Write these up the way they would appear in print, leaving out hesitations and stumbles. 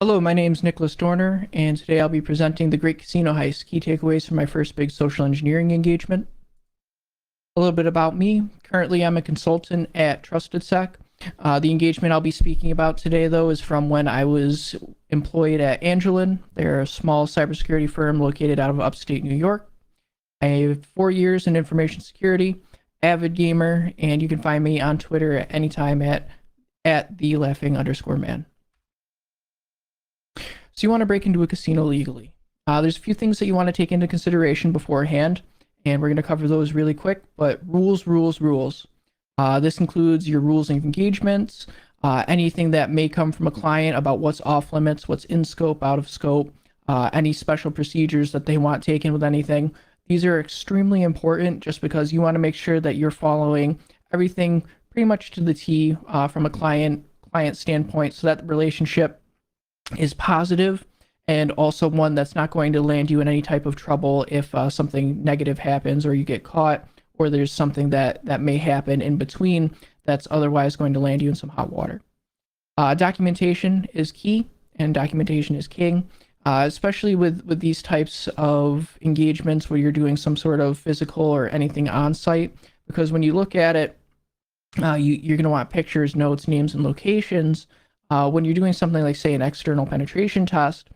Hello, my name is Nicholas Doerner, and today I'll be presenting the Great Casino Heist, key takeaways from my first big social engineering engagement. A little bit about me. Currently, I'm a consultant at TrustedSec. The engagement I'll be speaking about today, though, is from when I was employed at Angelin. They're a small cybersecurity firm located out of upstate New York. I have 4 years in information security, avid gamer, and you can find me on Twitter at any time at @the_laughing_man. So you want to break into a casino legally. There's a few things that you want to take into consideration beforehand, and we're going to cover those really quick, but rules, rules, rules. This includes your rules and engagements, anything that may come from a client about what's off limits, what's in scope, out of scope, any special procedures that they want taken with anything. These are extremely important just because you want to make sure that you're following everything pretty much to the T from a client standpoint, so that the relationship is positive and also one that's not going to land you in any type of trouble if something negative happens or you get caught, or there's something that may happen in between that's otherwise going to land you in some hot water. Documentation is key, and documentation is king, especially with these types of engagements where you're doing some sort of physical or anything on site, because when you look at it, you're going to want pictures, notes, names, and locations. When you're doing something like, say, an external penetration test,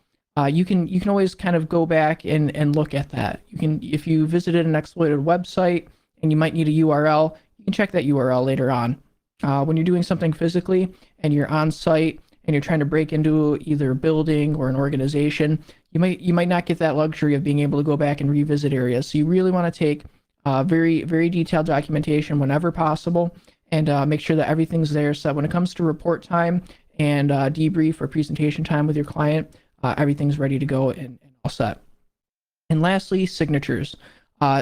you can always kind of go back and look at that. You can, if you visited an exploited website and you might need a URL, you can check that URL later on. When you're doing something physically and you're on site and you're trying to break into either a building or an organization, you might not get that luxury of being able to go back and revisit areas. So you really want to take very, very detailed documentation whenever possible, and make sure that everything's there so that when it comes to report time and debrief or presentation time with your client, everything's ready to go and all set. And lastly, signatures.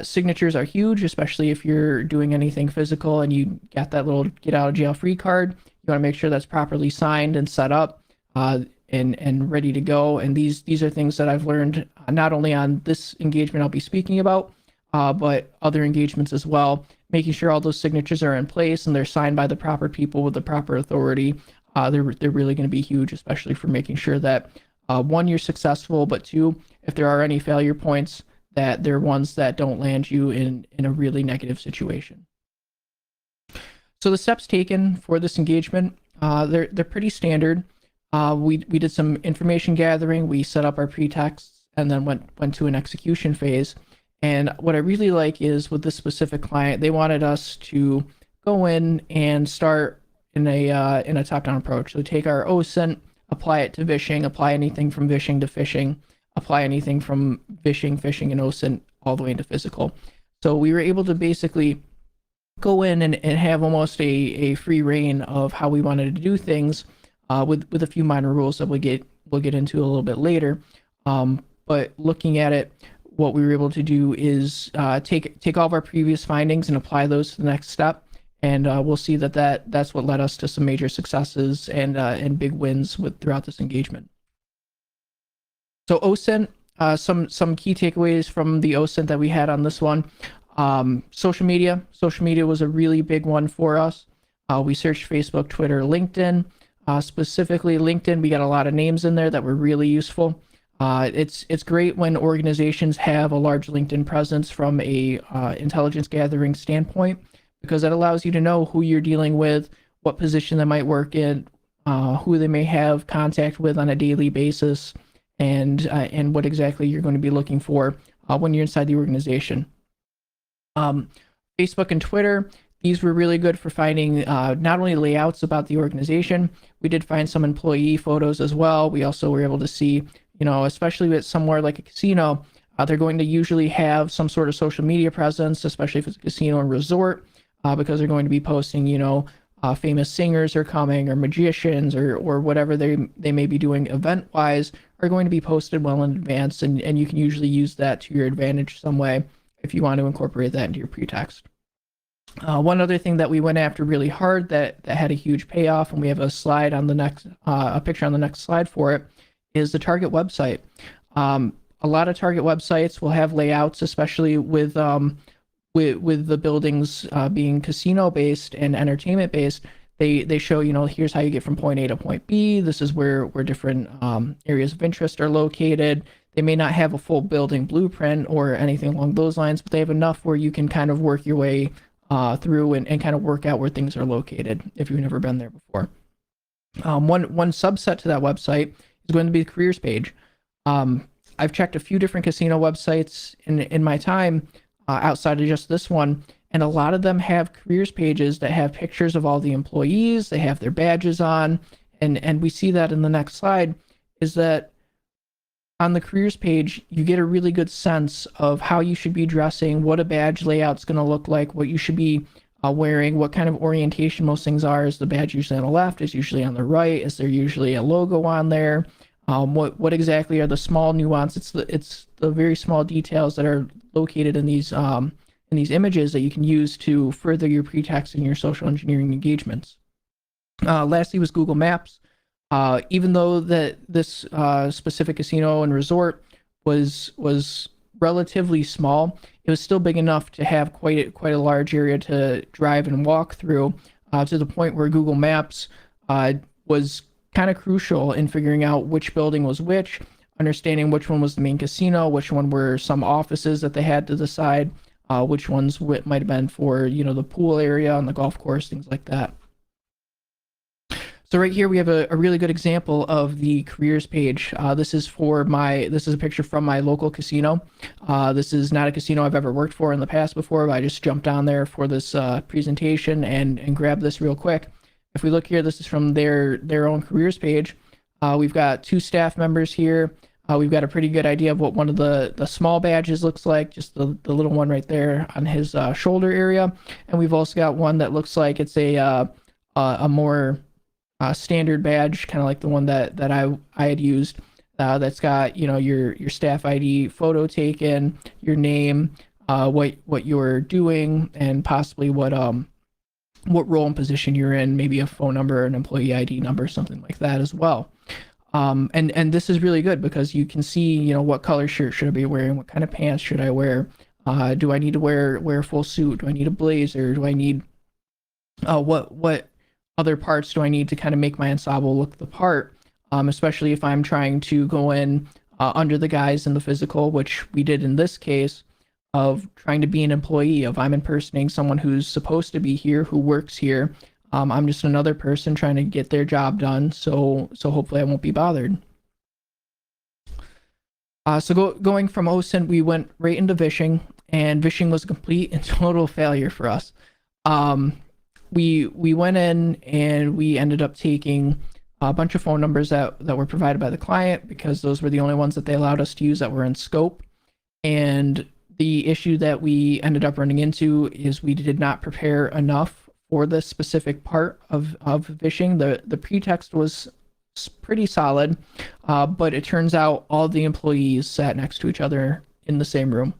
Signatures are huge, especially if you're doing anything physical and you got that little get out of jail free card. You want to make sure that's properly signed and set up and ready to go. And these are things that I've learned not only on this engagement I'll be speaking about, but other engagements as well. Making sure all those signatures are in place and they're signed by the proper people with the proper authority. They're really going to be huge, especially for making sure that one, you're successful, but two, if there are any failure points, that they're ones that don't land you in a really negative situation. So the steps taken for this engagement, they're pretty standard. We did some information gathering, we set up our pretexts, and then went to an execution phase. And what I really like is with this specific client, they wanted us to go in and start in a top-down approach. So take our OSINT, apply it to vishing, apply anything from vishing to phishing, apply anything from vishing, phishing, and OSINT all the way into physical. So we were able to basically go in and have almost a free reign of how we wanted to do things, with a few minor rules that we'll get into a little bit later. But looking at it, what we were able to do is take all of our previous findings and apply those to the next step. And we'll see that's what led us to some major successes and big wins throughout this engagement. So OSINT, some key takeaways from the OSINT that we had on this one. Social media was a really big one for us. We searched Facebook, Twitter, LinkedIn. Specifically LinkedIn, we got a lot of names in there that were really useful. It's great when organizations have a large LinkedIn presence from a intelligence gathering standpoint, because that allows you to know who you're dealing with, what position they might work in, who they may have contact with on a daily basis, and what exactly you're going to be looking for when you're inside the organization. Facebook and Twitter, these were really good for finding not only layouts about the organization, we did find some employee photos as well. We also were able to see, especially with somewhere like a casino, they're going to usually have some sort of social media presence, especially if it's a casino and resort, because they're going to be posting, famous singers are coming, or magicians, or whatever they may be doing event-wise, are going to be posted well in advance, and you can usually use that to your advantage some way if you want to incorporate that into your pretext. One other thing that we went after really hard that had a huge payoff, and we have a slide on the next, a picture on the next slide for it, is the target website. A lot of target websites will have layouts, especially with the buildings being casino based and entertainment based. They show, here's how you get from point A to point B. This is where different areas of interest are located. They may not have a full building blueprint or anything along those lines, but they have enough where you can kind of work your way through and kind of work out where things are located if you've never been there before. One subset to that website is going to be the careers page. I've checked a few different casino websites in my time outside of just this one, and a lot of them have careers pages that have pictures of all the employees. They have their badges on, and we see that in the next slide, is that on the careers page, you get a really good sense of how you should be dressing, what a badge layout's going to look like, what you should be wearing, what kind of orientation most things are. Is the badge usually on the left? Is usually on the right? Is there usually a logo on there? What exactly are the small nuances? It's the very small details that are located in these images that you can use to further your pretext and your social engineering engagements. Lastly was Google Maps. Even though this specific casino and resort was relatively small, it was still big enough to have quite a large area to drive and walk through, to the point where Google Maps was kind of crucial in figuring out which building was which, understanding which one was the main casino, which one were some offices that they had to the side, which ones might have been for the pool area on the golf course, things like that. So right here we have a really good example of the careers page. This is a picture from my local casino. This is not a casino I've ever worked for in the past before, but I just jumped on there for this presentation and grabbed this real quick. If we look here, this is from their own careers page. We've got 2 staff members here. We've got a pretty good idea of what one of the small badges looks like, just the little one right there on his shoulder area. And we've also got one that looks like it's a more standard badge, kind of like the one that I had used. That's got your staff ID photo taken, your name, what you're doing, and possibly what role and position you're in, maybe a phone number, an employee ID number, something like that as well. And this is really good because you can see, what color shirt should I be wearing? What kind of pants should I wear? Do I need to wear a full suit? Do I need a blazer? Do I need, what other parts do I need to kind of make my ensemble look the part? Especially if I'm trying to go in under the guise in the physical, which we did in this case, of trying to be an employee, of I'm impersonating someone who's supposed to be here, who works here. I'm just another person trying to get their job done, so hopefully I won't be bothered. So going from OSINT, we went right into vishing, and vishing was a complete and total failure for us. We went in and we ended up taking a bunch of phone numbers that were provided by the client, because those were the only ones that they allowed us to use that were in scope. And the issue that we ended up running into is we did not prepare enough for this specific part of vishing. The pretext was pretty solid, but it turns out all the employees sat next to each other in the same room.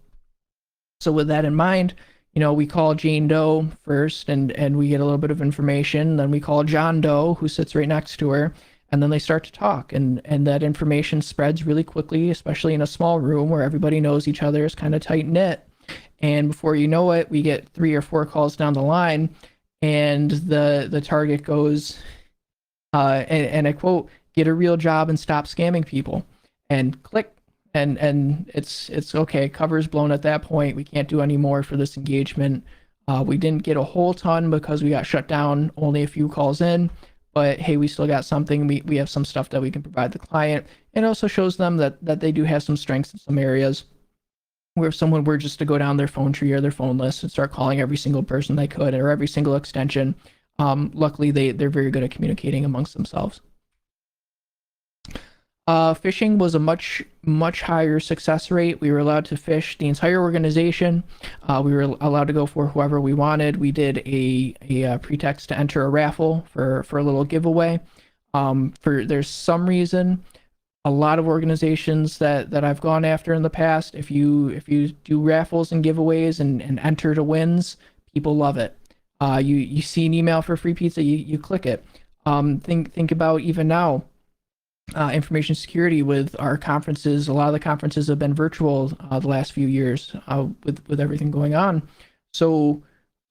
So with that in mind, we call Jane Doe first, and we get a little bit of information. Then we call John Doe, who sits right next to her, and then they start to talk, and that information spreads really quickly, especially in a small room where everybody knows each other, is kind of tight knit. And before you know it, we get 3 or 4 calls down the line, and the target goes, and I quote, "Get a real job and stop scamming people," and click. And it's okay. Cover's blown at that point. We can't do any more for this engagement. We didn't get a whole ton because we got shut down only a few calls in, but hey, we still got something. We have some stuff that we can provide the client. It also shows them that they do have some strengths in some areas, where if someone were just to go down their phone tree or their phone list and start calling every single person they could, or every single extension, luckily they're very good at communicating amongst themselves. Phishing was a much higher success rate. We were allowed to phish the entire organization. We were allowed to go for whoever we wanted. We did a pretext to enter a raffle for a little giveaway. There's some reason, a lot of organizations that I've gone after in the past, if you do raffles and giveaways and enter to wins, people love it. You see an email for free pizza, you click it. Think about even now. Information security with our conferences. A lot of the conferences have been virtual the last few years with everything going on. So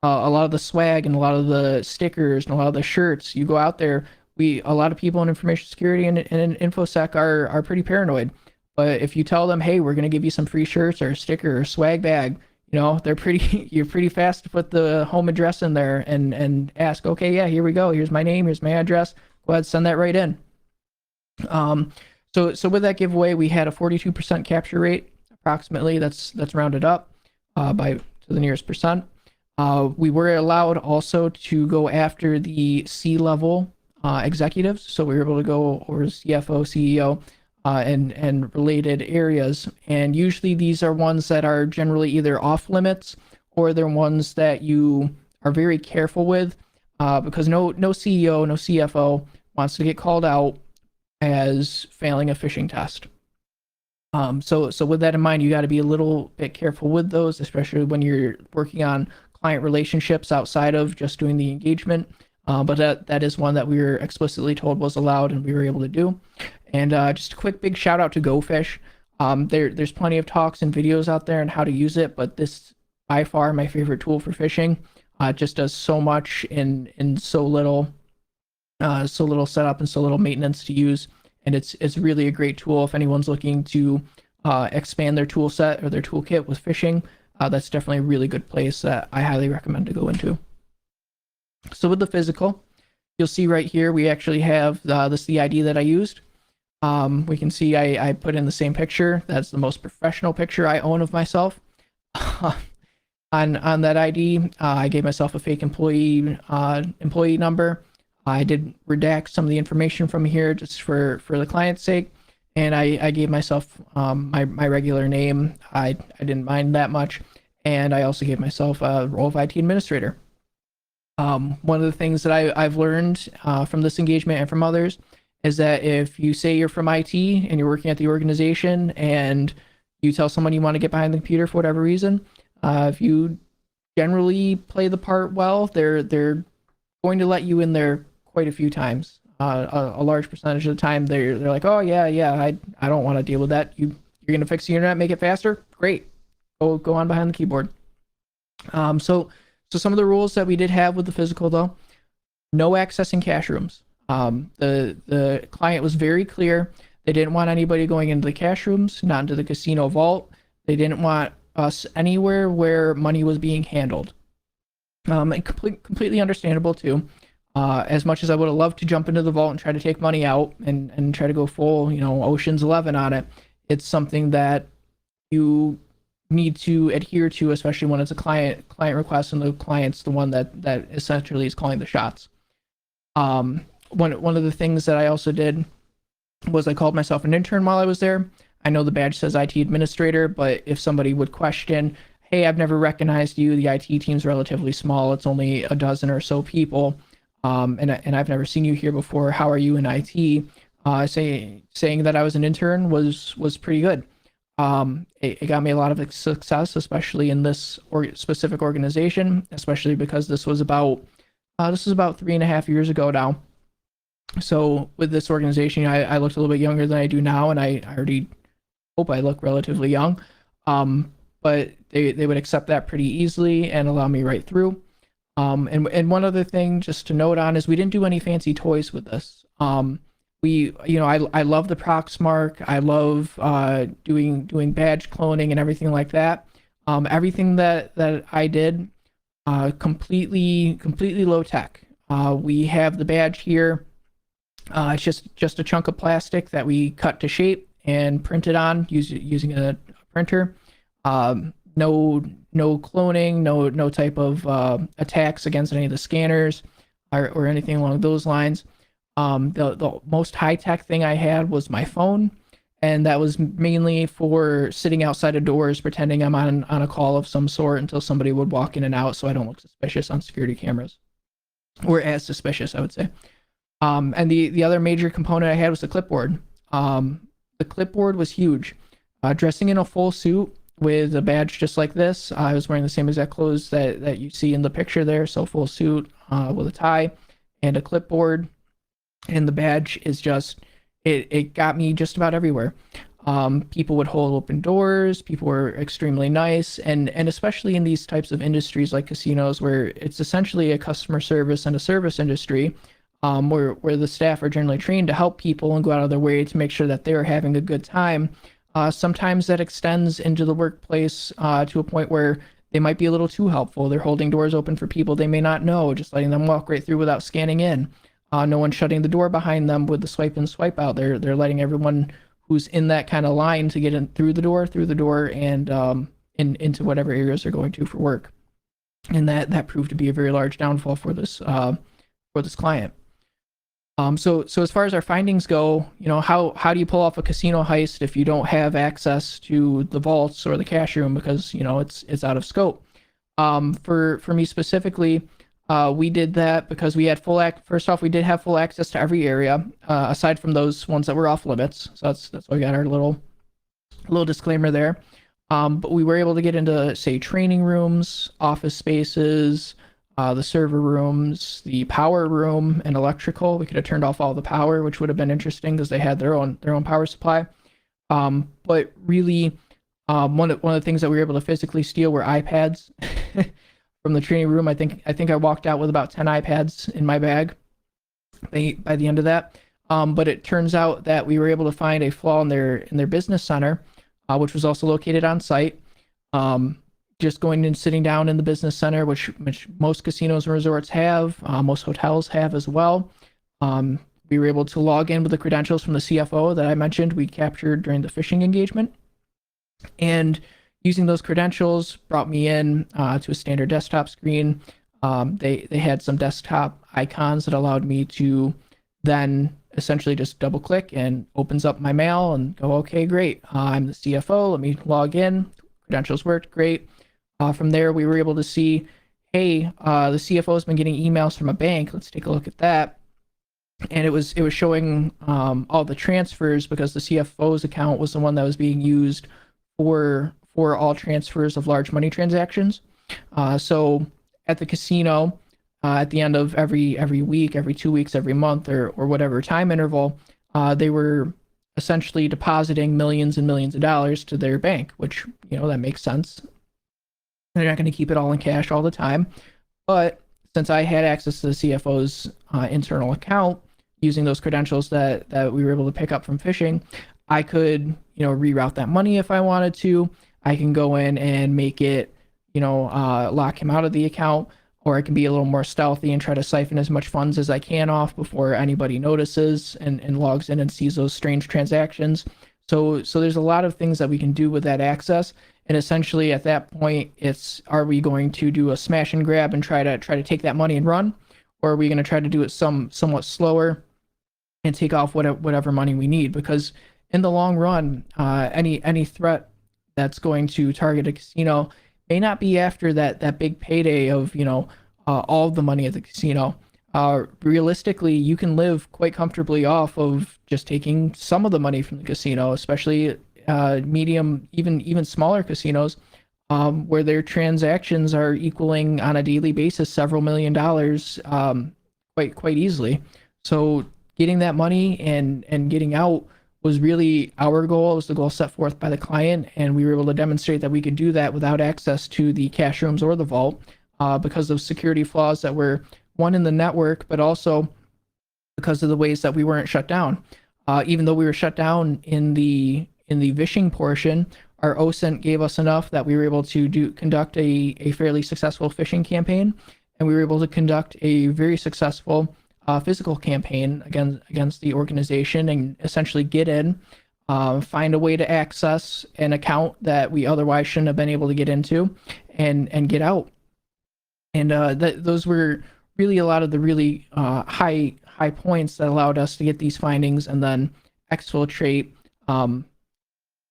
a lot of the swag and a lot of the stickers and a lot of the shirts. You go out there, a lot of people in information security and infosec are pretty paranoid. But if you tell them, hey, we're gonna give you some free shirts or a sticker or a swag bag, they're pretty you're pretty fast to put the home address in there and ask, okay, yeah, here we go. Here's my name, here's my address. Go ahead, send that right in. So with that giveaway, we had a 42% capture rate, approximately. That's rounded up by to the nearest percent. We were allowed also to go after the C-level executives, so we were able to go over CFO, CEO, and related areas. And usually these are ones that are generally either off limits or they're ones that you are very careful with, because no CEO, no CFO wants to get called out as failing a phishing test. So with that in mind, you got to be a little bit careful with those, especially when you're working on client relationships outside of just doing the engagement. But that is one that we were explicitly told was allowed and we were able to do. And just a quick big shout out to GoFish. There's plenty of talks and videos out there on how to use it, but this by far my favorite tool for phishing. It just does so much in so little setup and so little maintenance to use, and it's really a great tool if anyone's looking to expand their tool set or their toolkit with phishing. That's definitely a really good place that I highly recommend to go into. So with the physical, you'll see right here we actually have this is the ID that I used. We can see I put in the same picture. That's the most professional picture I own of myself. On that ID, I gave myself a fake employee number. I did redact some of the information from here just for the client's sake, and I gave myself my regular name. I didn't mind that much, and I also gave myself a role of IT administrator. One of the things that I've learned from this engagement and from others is that if you say you're from IT and you're working at the organization and you tell someone you want to get behind the computer for whatever reason, if you generally play the part well, they're going to let you in there quite a few times. A large percentage of the time, they're like, oh yeah, I don't want to deal with that. You're gonna fix the internet, make it faster? Great, go on behind the keyboard. So some of the rules that we did have with the physical though, no accessing cash rooms. The client was very clear. They didn't want anybody going into the cash rooms, not into the casino vault. They didn't want us anywhere where money was being handled. And completely understandable too. As much as I would have loved to jump into the vault and try to take money out and try to go full, Ocean's 11 on it, it's something that you need to adhere to, especially when it's a client request and the client's the one that essentially is calling the shots. One of the things that I also did was I called myself an intern while I was there. I know the badge says IT administrator, but if somebody would question, hey, I've never recognized you, the IT team's relatively small, it's only a dozen or so people, and I've never seen you here before, how are you in IT? Saying that I was an intern was pretty good. It got me a lot of success, especially in this specific organization, especially because this was about 3.5 years ago now. So with this organization, I looked a little bit younger than I do now, and I already hope I look relatively young. But they would accept that pretty easily and allow me right through. And one other thing just to note on is we didn't do any fancy toys with this. I love the Proxmark. I love doing badge cloning and everything like that. Everything that I did completely low tech. We have the badge here. It's just a chunk of plastic that we cut to shape and printed on using a printer. No cloning, no type of attacks against any of the scanners or anything along those lines. The most high-tech thing I had was my phone, and that was mainly for sitting outside of doors pretending I'm on a call of some sort until somebody would walk in and out so I don't look suspicious on security cameras, or as suspicious, I would say. And the other major component I had was the clipboard. The clipboard was huge. Dressing in a full suit with a badge just like this, I was wearing the same exact clothes that you see in the picture there, so full suit with a tie and a clipboard, and the badge is just, it got me just about everywhere. People would hold open doors. People were extremely nice, and especially in these types of industries like casinos, where it's essentially a customer service and a service industry, where the staff are generally trained to help people and go out of their way to make sure that they're having a good time. Sometimes that extends into the workplace to a point where they might be a little too helpful. They're holding doors open for people they may not know, just letting them walk right through without scanning in. No one shutting the door behind them with the swipe in, swipe out. They're letting everyone who's in that kind of line to get in through the door, and into whatever areas they're going to for work. And that proved to be a very large downfall for this client. So as far as our findings go, how do you pull off a casino heist if you don't have access to the vaults or the cash room because it's out of scope? For me specifically, we did that because we had first off, we did have full access to every area, aside from those ones that were off limits. So that's why we got our little disclaimer there. But we were able to get into, say, training rooms, office spaces, the server rooms, the power room, and electrical. We could have turned off all the power, which would have been interesting because they had their own power supply. But really, one of the things that we were able to physically steal were iPads from the training room. I think I walked out with about 10 iPads in my bag by the end of that. But it turns out that we were able to find a flaw in their business center, which was also located on site. Just going and sitting down in the business center, which most casinos and resorts have, most hotels have as well. We were able to log in with the credentials from the CFO that I mentioned we captured during the phishing engagement. And using those credentials brought me in to a standard desktop screen. They had some desktop icons that allowed me to then essentially just double click and opens up my mail and go, okay, great. I'm the CFO. Let me log in. Credentials worked great. From there, we were able to see, hey, the CFO has been getting emails from a bank. Let's take a look at that. And it was showing all the transfers because the CFO's account was the one that was being used for all transfers of large money transactions. So at the casino, at the end of every week, every 2 weeks, every month, or whatever time interval, they were essentially depositing millions and millions of dollars to their bank, which, that makes sense. They're not going to keep it all in cash all the time. But since I had access to the CFO's internal account using those credentials that we were able to pick up from phishing, I could, reroute that money if I wanted to. I can go in and make it, lock him out of the account, or I can be a little more stealthy and try to siphon as much funds as I can off before anybody notices and logs in and sees those strange transactions. So there's a lot of things that we can do with that access. And essentially at that point, are we going to do a smash and grab and try to take that money and run? Or are we going to try to do it somewhat slower and take off whatever money we need? Because in the long run, any threat that's going to target a casino may not be after that big payday of, all of the money at the casino. Realistically, you can live quite comfortably off of just taking some of the money from the casino, especially medium, even smaller casinos, where their transactions are equaling on a daily basis several $1 million, quite easily. So getting that money and getting out was really our goal. It was the goal set forth by the client, and we were able to demonstrate that we could do that without access to the cash rooms or the vault, because of security flaws that were, one, in the network, but also because of the ways that we weren't shut down. Even though we were shut down in the vishing portion, our OSINT gave us enough that we were able to conduct a fairly successful phishing campaign, and we were able to conduct a very successful physical campaign against the organization and essentially get in, find a way to access an account that we otherwise shouldn't have been able to get into, and get out. And those were really a lot of the really high points that allowed us to get these findings and then exfiltrate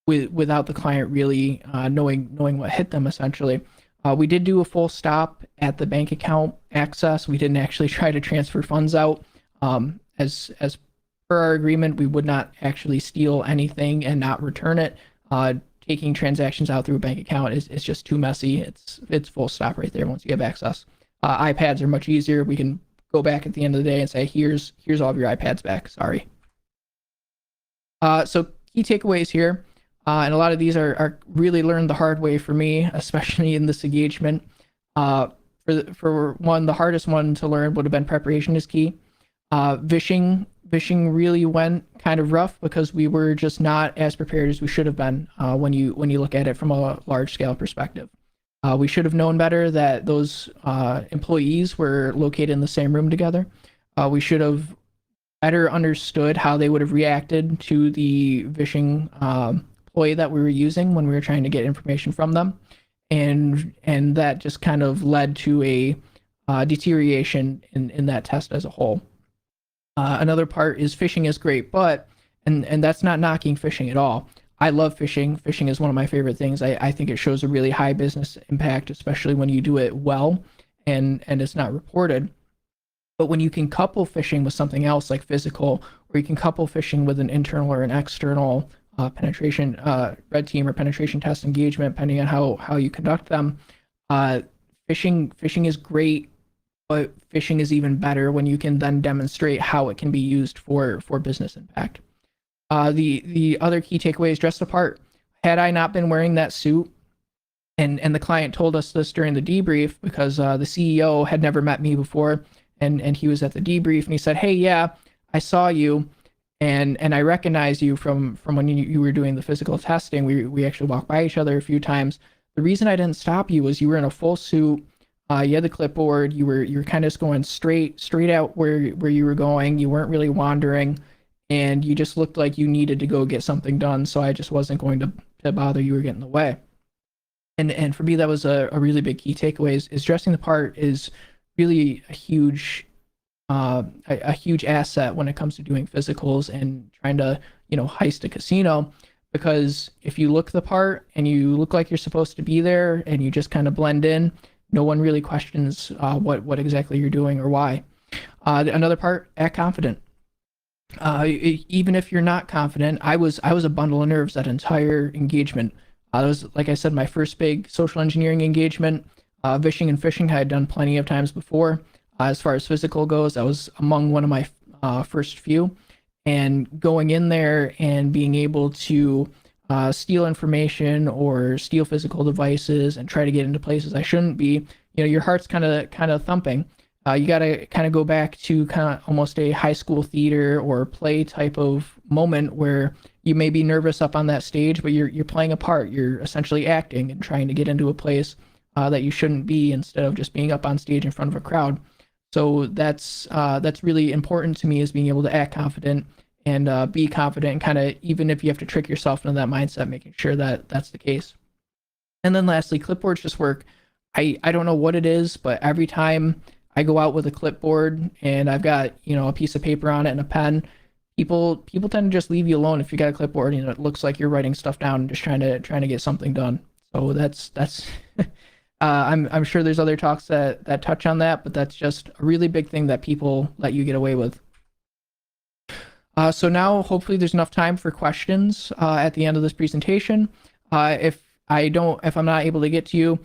without the client really knowing what hit them, essentially. We did do a full stop at the bank account access. We didn't actually try to transfer funds out. As per our agreement, we would not actually steal anything and not return it. Taking transactions out through a bank account is just too messy. It's full stop right there once you have access. iPads are much easier. We can go back at the end of the day and say, here's all of your iPads back. Sorry. So key takeaways here, and a lot of these are really learned the hard way for me, especially in this engagement. For one, the hardest one to learn would have been preparation is key. Fishing really went kind of rough because we were just not as prepared as we should have been when you look at it from a large scale perspective. We should have known better that those employees were located in the same room together. We should have better understood how they would have reacted to the phishing ploy that we were using when we were trying to get information from them, and that just kind of led to a deterioration in that test as a whole. Another part is phishing is great, but and that's not knocking phishing at all. I love phishing. Phishing is one of my favorite things. I think it shows a really high business impact, especially when you do it well and it's not reported. But when you can couple phishing with something else like physical, or you can couple phishing with an internal or an external penetration red team or penetration test engagement, depending on how you conduct them, phishing is great. But phishing is even better when you can then demonstrate how it can be used for business impact. The other key takeaway is dress the part. Had I not been wearing that suit, and the client told us this during the debrief because the CEO had never met me before, and he was at the debrief and he said, "Hey, yeah, I saw you, and I recognize you from when you were doing the physical testing. We actually walked by each other a few times. The reason I didn't stop you was you were in a full suit." You had the clipboard. You were kind of just going straight out where you were going. You weren't really wandering, and you just looked like you needed to go get something done. So I just wasn't going to bother you or get in the way. And for me, that was a really big key takeaway. Is dressing the part is really a huge asset when it comes to doing physicals and trying to heist a casino. Because if you look the part and you look like you're supposed to be there and you just kind of blend in, no one really questions what exactly you're doing or why. Another part, act confident. Even if you're not confident, I was a bundle of nerves that entire engagement. That was, like I said, my first big social engineering engagement. Vishing and phishing I had done plenty of times before. As far as physical goes, that was among one of my first few. And going in there and being able to steal information or steal physical devices and try to get into places I shouldn't be, your heart's kind of thumping. You got to kind of go back to kind of almost a high school theater or play type of moment where you may be nervous up on that stage, but you're playing a part. You're essentially acting and trying to get into a place that you shouldn't be instead of just being up on stage in front of a crowd. So that's really important to me, is being able to act confident and be confident, and kind of, even if you have to trick yourself into that mindset, making sure that that's the case. And then lastly, clipboards just work. I don't know what it is, but every time I go out with a clipboard and I've got a piece of paper on it and a pen, people tend to just leave you alone if you got a clipboard. It looks like you're writing stuff down and just trying to get something done. So that's I'm sure there's other talks that touch on that, but that's just a really big thing that people let you get away with. So now hopefully there's enough time for questions at the end of this presentation. If I'm not able to get to you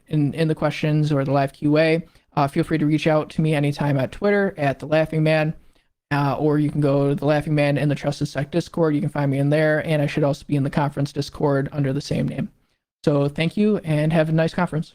in the questions or the live QA, feel free to reach out to me anytime at Twitter at The Laughing Man, or you can go to The Laughing Man in the Trusted Sec Discord. You can find me in there, and I should also be in the conference Discord under the same name. So thank you, and have a nice conference.